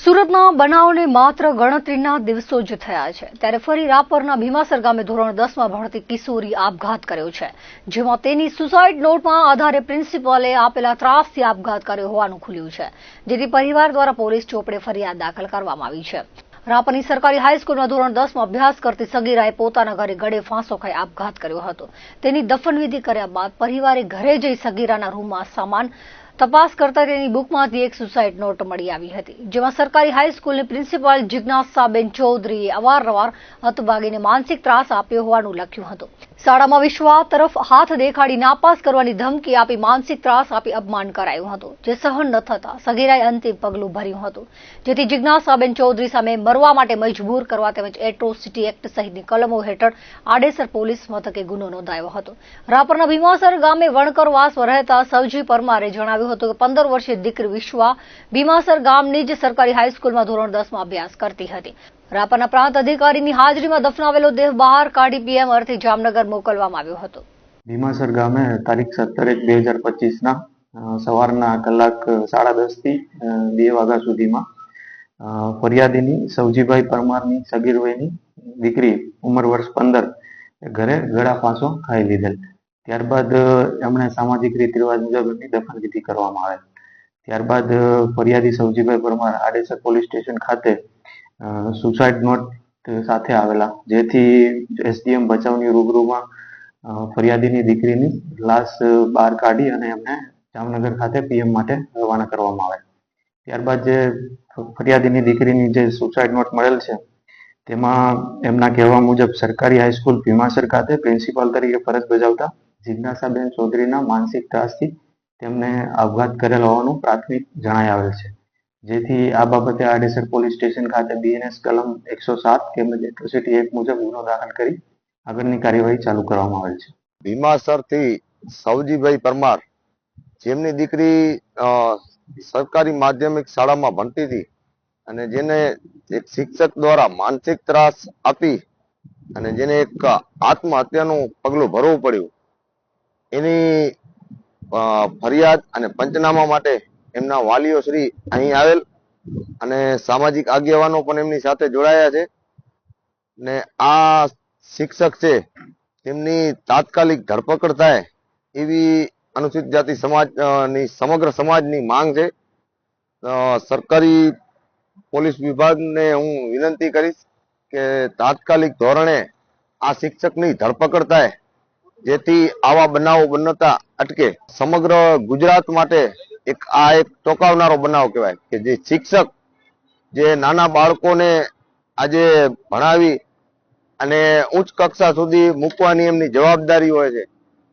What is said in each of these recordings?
સુરતના બનાવને માત્ર ગણતરીના દિવસો જ થયા છે ત્યારે ફરી રાપરના ભીમાસર ગામે ધોરણ 10માં ભણતી કિશોરી આપઘાત કર્યો છે, જેમાં તેની સુસાઇડ નોટમાં આધારે પ્રિન્સિપાલે આપેલા ત્રાસથી આપઘાત કર્યો હોવાનું ખુલ્યું છે, જેથી પરિવાર દ્વારા પોલીસ ચોપડે ફરિયાદ દાખલ કરવામાં આવી છે। રાપરની સરકારી હાઈસ્કૂલમાં ધોરણ 10માં અભ્યાસ કરતી સગીરાએ પોતાના ઘરે ગળે ફાંસો ખાઈ આપઘાત કર્યો હતો। તેની દફનવિધિ કર્યા બાદ પરિવારે ઘરે જઈ સગીરાના રૂમમાં સામાન તપાસ કરતા તેની બુકમાંથી એક સુસાઇડ નોટ મળી આવી હતી, જેમાં સરકારી હાઈસ્કૂલની પ્રિન્સિપાલ જિજ્ઞાસાબેન ચૌધરીએ અવારનવાર હતભાગીને માનસિક ત્રાસ આપ્યો હોવાનું લખ્યું હતું। શાળામાં વિશ્વા તરફ હાથ દેખાડી નાપાસ કરવાની ધમકી આપી માનસિક ત્રાસ આપી અપમાન કરાયું હતું, જે સહન ન થતા સગીરાએ અંતિમ પગલું ભર્યું હતું, જેથી જિજ્ઞાસાબેન ચૌધરી સામે મરવા માટે મજબૂર કરવા તેમજ એટ્રોસિટી એક્ટ સહિતની કલમો હેઠળ આડેસર પોલીસ મથકે ગુનો નોંધાયો હતો। રાપરના ભીમાસર ગામે વણકરવાસમાં રહેતા સવજી પરમારે જણાવ્યું હતું કે 15 વર્ષીય દીકરી વિશ્વા ભીમાસર ગામની જ સરકારી હાઈસ્કૂલમાં ધોરણ 10માં અભ્યાસ કરતી હતી। રાપરના પ્રાંત અધિકારીની હાજરીમાં દફનાવેલો દેહ બહાર કાઢી પીએમ અર્થે જામનગર મોકલવામાં આવ્યો હતો। ભીમાસર ગામે તારીખ 17/1/2025 સવારના કલાક 10:30 થી 2 વાગ્યા સુધીમાં ફરિયાદીની સવજીભાઈ પરમારની સગીર વયની દીકરી ઉંમર વર્ષ 15 ઘરે ગળા ફાંસો ખાઈ લીધેલ। ત્યારબાદ એમણે સામાજિક રીત રિવાજ મુજબ એમની દફનવિધિ કરવામાં આવેલ। ત્યારબાદ ફરિયાદી સવજીભાઈ પરમાર આડેસર પોલીસ સ્ટેશન ખાતે સુસાઇડ નોટ સાથે આવેલા, જેથી એસડીએમ ભચાઉની રૂબરૂમાં ફરિયાદીની દીકરીની લાશ બહાર કાઢી અને એમને જામનગર ખાતે પીએમ માટે રવાના કરવામાં આવેલ। ત્યારબાદ જે ફરિયાદીની દીકરીની જે સુસાઇડ નોટ મળેલ છે તેમાં એમના કહેવા મુજબ સરકારી હાઈસ્કૂલ ભીમાસર ખાતે પ્રિન્સિપાલ તરીકે ફરજ બજાવતા જિજ્ઞાસાબેન ચૌધરીના માનસિક ત્રાસથી તેમને આપઘાત કરેલ હોવાનું પ્રાથમિક જણાઈ આવેલ છે, જેથી આ બાબતે આડેસર પોલીસ સ્ટેશન ખાતે બીએનએસ કલમ 107 તેમજ એટ્રોસિટી એક્ટ મુજબ ગુનો દાખલ કરી આગળની કાર્યવાહી ચાલુ કરવામાં આવેલ છે। ભીમાસરથી સવજીભાઈ પરમાર, જેમની દીકરી સરકારી માધ્યમિક શાળામાં ભણતી હતી અને જેને એક શિક્ષક દ્વારા માનસિક ત્રાસ આપી અને જેને એક આત્મહત્યાનું પગલું ભરવું પડ્યું, એની ફરિયાદ અને પંચનામા માટે એમના વાલીઓ શ્રી અહીં આવેલ અને સામાજિક આગેવાનો પણ એમની સાથે જોડાયા છે ને આ શિક્ષક છે તેમની તાત્કાલિક ધરપકડ થાય એવી અનુસૂચિત જાતિ સમાજની સમગ્ર સમાજની માંગ છે। સરકારી પોલીસ વિભાગને હું વિનંતી કરીશ કે તાત્કાલિક ધોરણે આ શિક્ષકની ધરપકડ થાય, જેથી આવા બનાવો બનતા અટકે। સમગ્ર ગુજરાત માટે એક ચોંકાવનારો બનાવ કહેવાય કે જે શિક્ષક જે નાના બાળકોને આજે ભણાવી અને ઉચ્ચ કક્ષા સુધી મૂકવાની એમની જવાબદારી હોય છે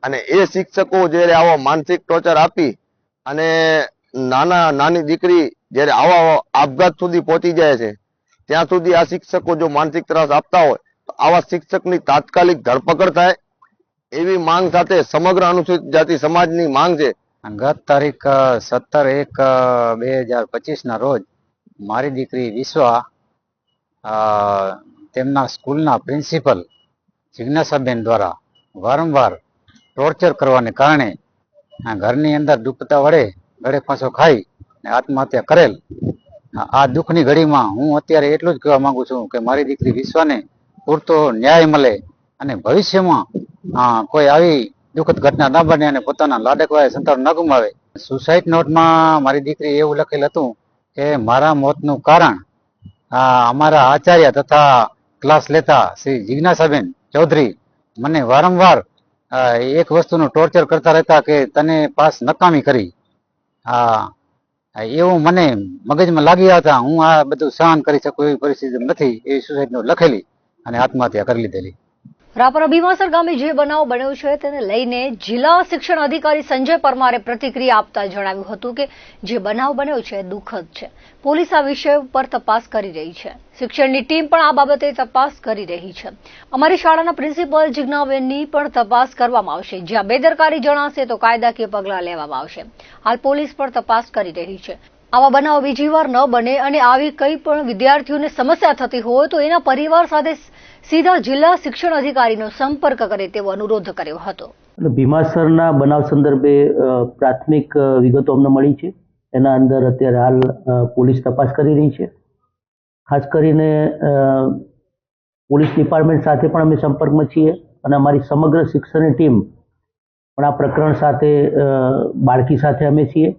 અને એ શિક્ષકો જ્યારે આવો માનસિક ટોર્ચર આપી અને નાની દીકરી જ્યારે આવા આપઘાત સુધી પહોંચી જાય છે, ત્યાં સુધી આ શિક્ષકો જો માનસિક ત્રાસ આપતા હોય તો આવા શિક્ષકની તાત્કાલિક ધરપકડ થાય એવી માંગ સાથે સમગ્ર અનુસૂચિત જાતિ સમાજની માંગ છે। ગત તારીખ 17/1/2025 ના રોજ મારી દીકરી વિશ્વા તેમના સ્કૂલના પ્રિન્સિપલ જિજ્ઞાસાબેન દ્વારા વારંવાર ટોર્ચર કરવાને કારણે ઘરની અંદર દુખતા વડે ગળે ફાંસો ખાઈ આત્મહત્યા કરેલ। આ દુઃખની ઘડીમાં હું અત્યારે એટલું જ કહેવા માંગુ છું કે મારી દીકરી વિશ્વાને પૂરતો ન્યાય મળે અને ભવિષ્યમાં કોઈ આવી દુઃખદ ઘટના ન બને અને પોતાના લાડકવાય સંતાન ન ગુમાવે। સુસાઇડ નોટમાં મારી દીકરી એવું લખેલ હતું કે મારા મોતનું કારણ અમારા આચાર્ય તથા ક્લાસ લેતા શ્રી જિજ્ઞાસાબેન ચૌધરી મને વારંવાર એક વસ્તુનું ટોર્ચર કરતા રહેતા કે તને પાસ નકામી કરી, એવું મને મગજમાં લાગી હતા। હું આ બધું સહન કરી શકું એવી પરિસ્થિતિ નથી, એવી સુસાઇડ નોટ લખેલી અને આત્મહત્યા કરી લીધેલી। રાપરના ભીમાસર ગામે જે બનાવ બન્યો છે તેને લઈને જિલ્લા શિક્ષણ અધિકારી સંજય પરમારે પ્રતિક્રિયા આપતા જણાવ્યું હતું કે જે બનાવ બન્યો છે દુઃખદ છે। પોલીસ આ વિષય પર તપાસ કરી રહી છે। શિક્ષણની ટીમ પણ આ બાબતે તપાસ કરી રહી છે। અમારી શાળાના પ્રિન્સિપલ જિજ્ઞાબેનની પણ તપાસ કરવામાં આવશે। જ્યાં બેદરકારી જણાશે તો કાયદાકીય પગલાં લેવામાં આવશે। હાલ પોલીસ પણ તપાસ કરી રહી છે। આવા બનાવ બીજી વાર ન બને અને આવી કંઈ પણ વિદ્યાર્થીઓને સમસ્યા થતી હોય તો એના પરિવાર સાથે સીધા જિલ્લા શિક્ષણ અધિકારીનો સંપર્ક કરે તેવો અનુરોધ કર્યો હતો। ભીમાસરના બનાવ સંદર્ભે પ્રાથમિક વિગતો અમને મળી છે, એના અંદર અત્યારે હાલ પોલીસ તપાસ કરી રહી છે। ખાસ કરીને પોલીસ ડિપાર્ટમેન્ટ સાથે પણ અમે સંપર્કમાં છીએ અને અમારી સમગ્ર શિક્ષણની ટીમ પણ આ પ્રકરણ સાથે બાળકી સાથે અમે છીએ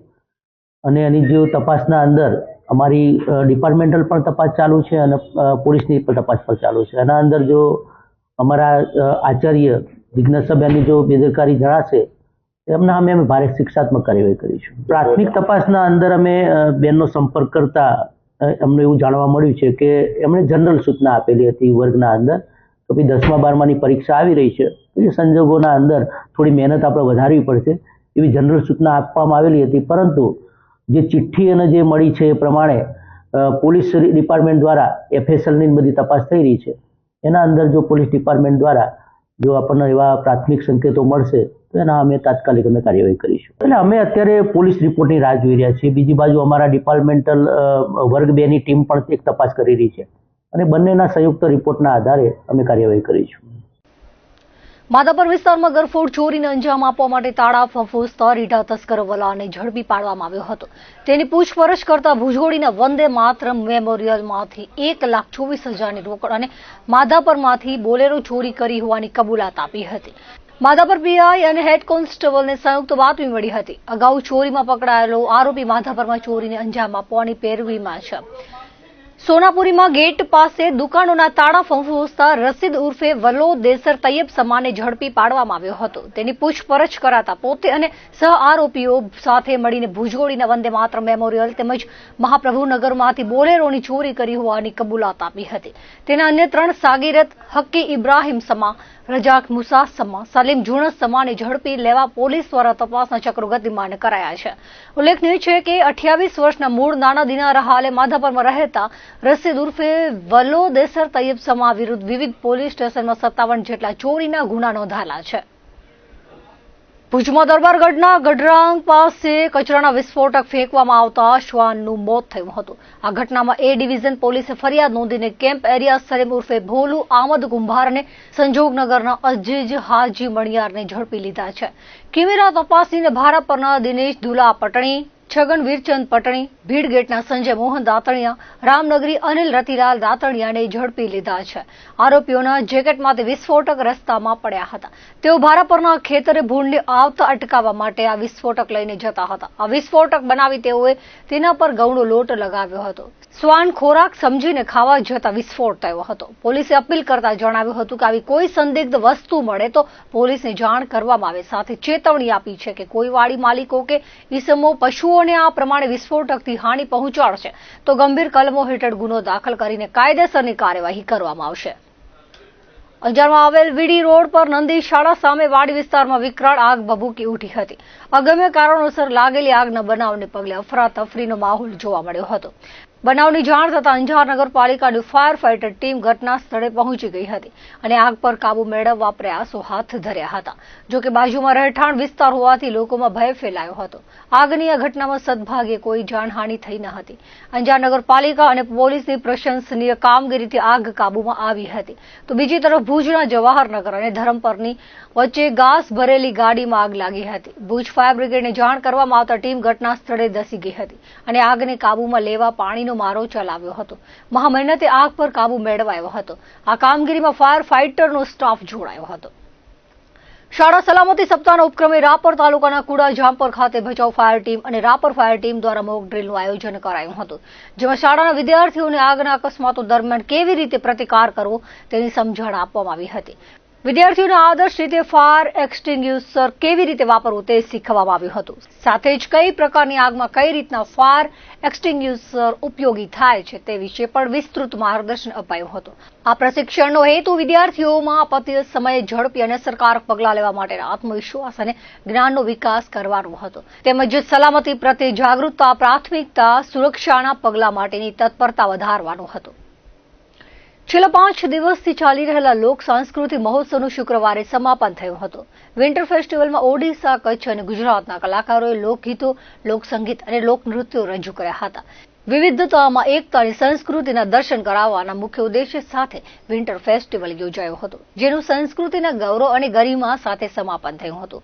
અને એની જે તપાસના અંદર અમારી ડિપાર્ટમેન્ટલ પણ તપાસ ચાલુ છે અને પોલીસની પણ તપાસ પણ ચાલુ છે. એના અંદર જો અમારા આચાર્ય જિજ્ઞાસાબેનની જો બેદરકારી જણાશે એમના અમે ભારે શિક્ષાત્મક કાર્યવાહી કરીશું. પ્રાથમિક તપાસના અંદર અમે બેનનો સંપર્ક કરતા અમને એવું જાણવા મળ્યું છે કે એમણે જનરલ સૂચના આપેલી હતી વર્ગના અંદર તો ભાઈ 10મા 12માની પરીક્ષા આવી રહી છે એ સંજોગોના અંદર થોડી મહેનત આપણે વધારવી પડશે એવી જનરલ સૂચના આપવામાં આવેલી હતી. પરંતુ જે ચિઠ્ઠી અને જે મળી છે એ પ્રમાણે પોલીસ ડિપાર્ટમેન્ટ દ્વારા FSLની બધી તપાસ થઈ રહી છે. એના અંદર જો પોલીસ ડિપાર્ટમેન્ટ દ્વારા જો આપણને એવા પ્રાથમિક સંકેતો મળશે તો એના અમે તાત્કાલિક અમે કાર્યવાહી કરીશું. એટલે અમે અત્યારે પોલીસ રિપોર્ટની રાહ જોઈ રહ્યા છીએ. બીજી બાજુ અમારા ડિપાર્ટમેન્ટલ વર્ગ 2ની ટીમ પણ એક તપાસ કરી રહી છે અને બંનેના સંયુક્ત રિપોર્ટના આધારે અમે કાર્યવાહી કરીશું. માધાપર વિસ્તારમાં ગરફોડ ચોરીને અંજામ આપવા માટે તાળા ફંફોસતા રીઢા તસ્કર વલાને ઝડપી પાડવામાં આવ્યો હતો. તેની પૂછપરછ કરતા ભુજોડીના વંદે માતરમ મેમોરિયલમાંથી 1,24,000ની રોકડ અને માધાપરમાંથી બોલેરો ચોરી કરી હોવાની કબૂલાત આપી હતી. માધાપર પીઆઈ અને હેડ કોન્સ્ટેબલને સંયુક્ત બાતમી મળી હતી. અગાઉ ચોરીમાં પકડાયેલો આરોપી માધાપરમાં ચોરીને અંજામ આપવાની પેરવીમાં છે. સોનાપુરીમાં ગેટ પાસે દુકાનોના તાળા ફંફોસતા રસીદ ઉર્ફે વલો દેસર તૈયબ સમાને ઝડપી પાડવામાં આવ્યો હતો. તેની પૂછપરછ કરાતા પોતે અને સહ આરોપીઓ સાથે મળીને ભુજોડીના વંદે માતરમ મેમોરિયલ તેમજ મહાપ્રભુનગરમાંથી બોલેરોની ચોરી કરી હોવાની કબૂલાત આપી હતી. તેના અન્ય 3 સાગીરત હક્કી ઇબ્રાહિમ સમા, રજાક મુસા સમા, સલીમ જુણસ સમાને ઝડપી લેવા પોલીસ દ્વારા તપાસના ચક્રો ગતિમાન કરાયા છે. ઉલ્લેખનીય છે કે 28 વર્ષના મૂળ નાના દિનારા હાલે માધાપરમાં રહેતા રસીદ ઉર્ફે વલો દેસર તૈયબ સમા વિરુદ્ધ વિવિધ પોલીસ સ્ટેશનમાં 57 જેટલા ચોરીના ગુના નોંધાયેલા છે. ભુજમાં દરબારગઢના ગઢરાંગ પાસે કચરાના વિસ્ફોટક ફેંકવામાં આવતા શ્વાનનું મોત થયું હતું. આ ઘટનામાં A ડિવિઝન પોલીસે ફરિયાદ નોંધીને કેમ્પ એરિયા સલીમ ઉર્ફે ભોલુ આમદ કુંભાર અને સંજોગનગરના અજીજ હાજી મણિયારને ઝડપી લીધા છે. કેમેરા તપાસીને ભારાપરના દિનેશ દુલા પટણી, છગન વીરચંદ પટણી, ભીડગેટના સંજય મોહન દાતણિયા, રામનગરી અનિલ રતિલાલ દાતણિયાને ઝડપી લીધા છે. આરોપીઓના જેકેટમાંથી વિસ્ફોટક રસ્તામાં પડ્યા હતા. તેઓ ભારાપરના ખેતરે ભૂંડને આવતા અટકાવવા માટે આ વિસ્ફોટક લઈને જતા હતા. આ વિસ્ફોટક બનાવી તેઓએ તેના પર ઘઉંનો લોટ લગાવ્યો હતો. શ્વાન ખોરાક સમજીને ખાવા જતા વિસ્ફોટ થયો હતો. પોલીસે અપીલ કરતા જણાવ્યું હતું કે આવી કોઈ સંદિગ્ધ વસ્તુ મળે તો પોલીસને જાણ કરવામાં આવે. સાથે ચેતવણી આપી છે કે કોઈ વાડી માલિકો કે ઈસમો પશુઓને આ પ્રમાણે વિસ્ફોટકથી હાનિ પહોંચાડશે તો ગંભીર કલમો હેઠળ ગુનો દાખલ કરીને કાયદેસરની કાર્યવાહી કરવામાં આવશે. અંજારમાં આવેલ વીડી રોડ પર નંદી શાળા સામે વાડી વિસ્તારમાં વિકરાળ આગ ભભૂકી ઉઠી હતી. અગમ્ય કારણોસર લાગેલી આગના બનાવને પગલે અફરાતફરીનો માહોલ જોવા મળ્યો હતો. બનાવની જાણ થતાં અંજાર નગરપાલિકાની ફાયર ફાઈટર ટીમ ઘટના સ્થળે પહોંચી ગઈ હતી અને આગ પર કાબુ મેળવવા પ્રયાસો હાથ ધર્યા હતા. જોકે બાજુમાં રહેઠાણ વિસ્તાર હોવાથી લોકોમાં ભય ફેલાયો હતો. આગની આ ઘટનામાં સદભાગ્યે કોઈ જાનહાનિ થઈ ન હતી. અંજાર નગરપાલિકા અને પોલીસની પ્રશંસનીય કામગીરીથી આગ કાબુમાં આવી હતી. તો બીજી તરફ ભુજના જવાહરનગર અને ધરમપરની વચ્ચે ઘાસ ભરેલી ગાડીમાં આગ લાગી હતી. ભુજ ફાયર બ્રિગેડને જાણ કરવામાં આવતા ટીમ ઘટના સ્થળે ધસી ગઈ હતી અને આગને કાબુમાં લેવા પાણીનો મારો ચલાવ્યો હતો. મહામહેનતે આગ પર કાબુ મેળવાયો હતો. આ કામગીરીમાં ફાયર ફાઈટરનો સ્ટાફ જોડાયો હતો. શાળા સલામતી સપ્તાહના ઉપક્રમે રાપર તાલુકાના કુડા જામપર ખાતે ભચાઉ ફાયર ટીમ અને રાપર ફાયર ટીમ દ્વારા મોક ડ્રીલનું આયોજન કરાયું હતું. જેમાં શાળાના વિદ્યાર્થીઓને આગના અકસ્માતો દરમિયાન કેવી રીતે પ્રતિકાર કરવો તેની સમજણ આપવામાં આવી હતી. વિદ્યાર્થીઓને આદર્શ રીતે ફાયર એક્સટિંગ્યુશર કેવી રીતે વાપરવું તે શીખવવામાં આવ્યું હતું. સાથે જ કઈ પ્રકારની આગમાં કઈ રીતના ફાયર એક્સટિંગ્યુશર ઉપયોગી થાય છે તે વિશે પણ વિસ્તૃત માર્ગદર્શન અપાયું હતું. આ પ્રશિક્ષણનો હેતુ વિદ્યાર્થીઓમાં આપત્તિ સમયે ઝડપી અને અસરકારક પગલાં લેવા માટેના આત્મવિશ્વાસ અને જ્ઞાનનો વિકાસ કરવાનો હતો. તેમજ સલામતી પ્રત્યે જાગૃતતા, પ્રાથમિકતા, સુરક્ષાના પગલાં માટેની તત્પરતા વધારવાનો હતો. છેલ્લા 5 દિવસથી ચાલી રહેલા લોક સાંસ્કૃતિક મહોત્સવનું શુક્રવારે સમાપન થયું હતું. વિન્ટર ફેસ્ટિવલમાં ઓડિશા, કચ્છ અને ગુજરાતના કલાકારોએ લોકગીતો, લોકસંગીત અને લોકનૃત્યો રજૂ કર્યા હતા. વિવિધતામાં એકતાની સંસ્કૃતિના દર્શન કરાવવાના મુખ્ય ઉદ્દેશ્ય સાથે વિન્ટર ફેસ્ટિવલ યોજાયો હતો, જેનું સંસ્કૃતિના ગૌરવ અને ગરિમા સાથે સમાપન થયું હતું.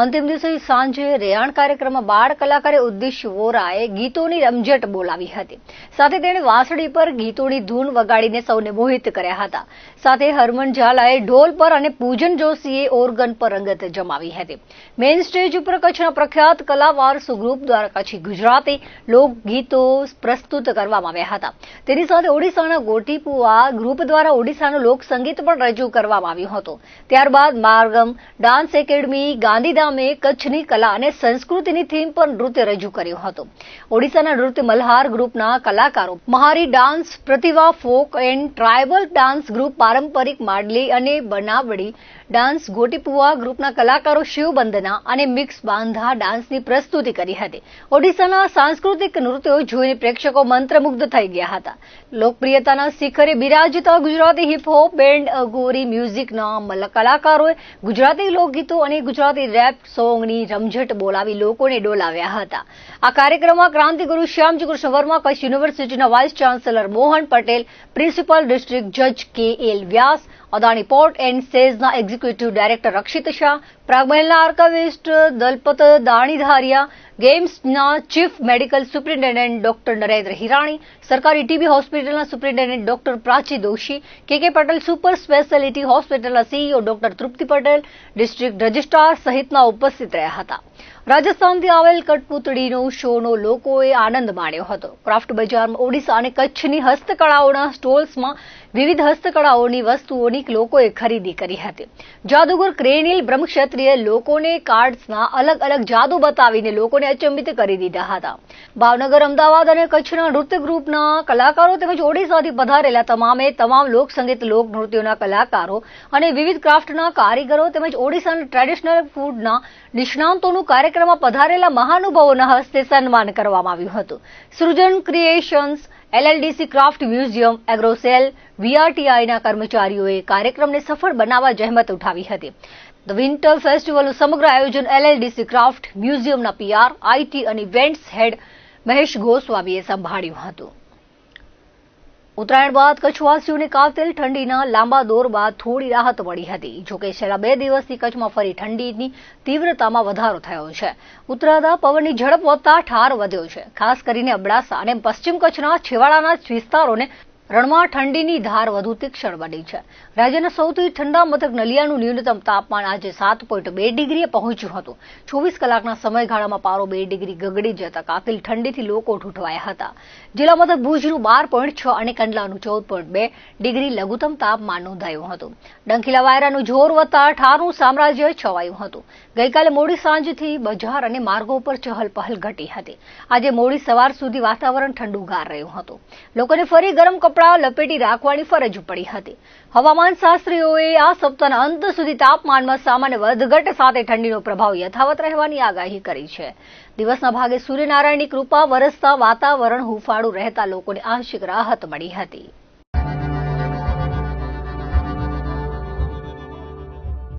અંતિમ દિવસે સાંજે રેયાણ કાર્યક્રમમાં બાળ કલાકારે ઉદ્દેશ્ય વોરાએ ગીતોની રમઝટ બોલાવી હતી. સાથે તેણે વાંસળી પર ગીતોની ધૂન વગાડીને સૌને મોહિત કર્યા હતા. સાથે હરમન ઝાલાએ ઢોલ પર અને પૂજન જોશીએ ઓર્ગન પર રંગત જમાવી હતી. મેઇન સ્ટેજ ઉપર કચ્છના પ્રખ્યાત કલા વારસો ગ્રુપ દ્વારા કચ્છી ગુજરાતી લોકગીતો પ્રસ્તુત કરવામાં આવ્યા હતા. તેની સાથે ઓડિશાના ગોટીપુઆ ગ્રુપ દ્વારા ઓડિશાનું લોકસંગીત પણ રજૂ કરવામાં આવ્યું હતું. ત્યારબાદ માર્ગમ ડાન્સ એકેડમી ગાંધીધામે કચ્છની કલા અને સંસ્કૃતિની થીમ પર નૃત્ય રજૂ કર્યું હતું. ઓડિશાના નૃત્ય મલ્હાર ગ્રુપના કલાકારો Mahari dance, Pratibha folk and tribal dance group પારંપરિક માડલી અને બનાવડી ડાન્સ, ગોટીપુઆ ગ્રુપના કલાકારો શિવબંદના અને મિક્સ બાંધા ડાન્સની પ્રસ્તુતિ કરી હતી. ઓડિશાના સાંસ્કૃતિક નૃત્યો જોઈને પ્રેક્ષકો મંત્રમુગ્ધ થઈ ગયા હતા. લોકપ્રિયતાના શિખરે બિરાજતા ગુજરાતી હિપહોપ બેન્ડ અઘોરી મ્યુઝિકના કલાકારોએ ગુજરાતી લોકગીતો અને ગુજરાતી રેપ સોંગની રમઝટ બોલાવી લોકોને ડોલાવ્યા હતા. આ કાર્યક્રમમાં ક્રાંતિગુરુ શ્યામજી કૃષ્ણ વર્મા, કચ્છ યુનિવર્સિટીના vice chancellor Mohan Patel, principal district જજ K L. Vyas, Adani port and સેઝના એક્ઝિક્યુટિવ ડાયરેક્ટર રક્ષિત શાહ, પ્રાગમહેલના આર્કાવિસ્ટ દલપત દાણીધારિયા, ગેમ્સના chief medical superintendent doctor Narendra Hirani, સરકારી ટીબી હોસ્પિટલના superintendent doctor Prachi Doshi, K Patel super speciality હોસ્પિટલના CEO doctor Trupti Patel, district registrar સહિતના ઉપસ્થિત રહ્યા હતા. રાજસ્થાનથી આવેલ કઠપુતળીનો શોનો લોકોએ આનંદ માણ્યો હતો. ક્રાફ્ટ બજારમાં ઓડિશા અને કચ્છની હસ્તકળાઓના સ્ટોલ્સમાં વિવિધ હસ્તકળાઓની વસ્તુઓની લોકોએ ખરીદી કરી હતી. જાદુગર ક્રેનિલ બ્રહ્મક્ષત્રિય લોકોને કાર્ડ્સના અલગ અલગ જાદુ બતાવીને લોકોને અચંબિત કરી દીધા હતા. ભાવનગર, અમદાવાદ અને કચ્છના નૃત્ય ગ્રુપના કલાકારો તેમજ ઓડિશાથી પધારેલા તમામ લોકસંગીત લોકનૃત્યોના કલાકારો અને વિવિધ ક્રાફ્ટના કારીગરો તેમજ ઓડિશાના ટ્રેડિશનલ ફૂડના નિષ્ણાંતોનું કાર્યક્રમમાં પધારેલા મહાનુભાવોના હસ્તે સન્માન કરવામાં આવ્યું હતું. Srujan creations, LLDC craft museum, Agrocel, VRTIના કર્મચારીઓએ કાર્યક્રમને સફળ બનાવવા જહેમત ઉઠાવી હતી. ધ વિન્ટર ફેસ્ટિવલનું સમગ્ર આયોજન LLDC ક્રાફ્ટ મ્યુઝિયમના PR, IT અને ઇવેન્ટ્સ હેડ મહેશ ગોસ્વામીએ સંભાળ્યું હતું. ઉત્તરાયણ બાદ કચ્છવાસીઓને કાતિલ ઠંડીના લાંબા દોર બાદ થોડી રાહત મળી હતી. જોકે છેલ્લા 2 દિવસથી કચ્છમાં ફરી ઠંડીની તીવ્રતામાં વધારો થયો છે. ઉત્તરાયણ પવનની ઝડપ વધતા ઠાર વધ્યો છે. ખાસ કરીને અબડાસા અને પશ્ચિમ કચ્છના છેવાડાના વિસ્તારોને રણમાં ઠંડીની ધાર વધુ તીક્ષ્ણ બની છે. રાજ્યના સૌથી ઠંડા મથક નલિયાનું ન્યૂનતમ તાપમાન આજે 7.2 ડિગ્રીએ પહોંચ્યું હતું. 24 કલાકના સમયગાળામાં પારો 2 ડિગ્રી ગગડી જતા કાતિલ ઠંડીથી લોકો ઠૂંઠવાયા હતા. જિલ્લા મથક ભુજનું 12.6 અને કંડલાનું 14.2 ડિગ્રી લઘુત્તમ તાપમાન નોંધાયું હતું. ડંખીલા વાયરાનું જોર વધતા ઠારનું સામ્રાજ્ય છવાયું હતું. ગઈકાલે મોડી સાંજથી બજાર અને માર્ગો પર ચહલપહલ ઘટી હતી. આજે મોડી સવાર સુધી વાતાવરણ ઠંડુગાર રહ્યું હતું. લોકોને ફરી ગરમ કપડાં લપેટી રાખવાની ફરજ પડી હતી. હવામાન શાસ્ત્રીઓએ આ સપ્તાહના અંત સુધી તાપમાનમાં સામાન્ય વધઘટ સાથે ઠંડીનો પ્રભાવ યથાવત રહેવાની આગાહી કરી છે. દિવસના ભાગે સૂર્યનારાયણની કૃપા વરસતા વાતાવરણ હૂંફાળું રહેતા લોકોને આંશિક રાહત મળી હતી.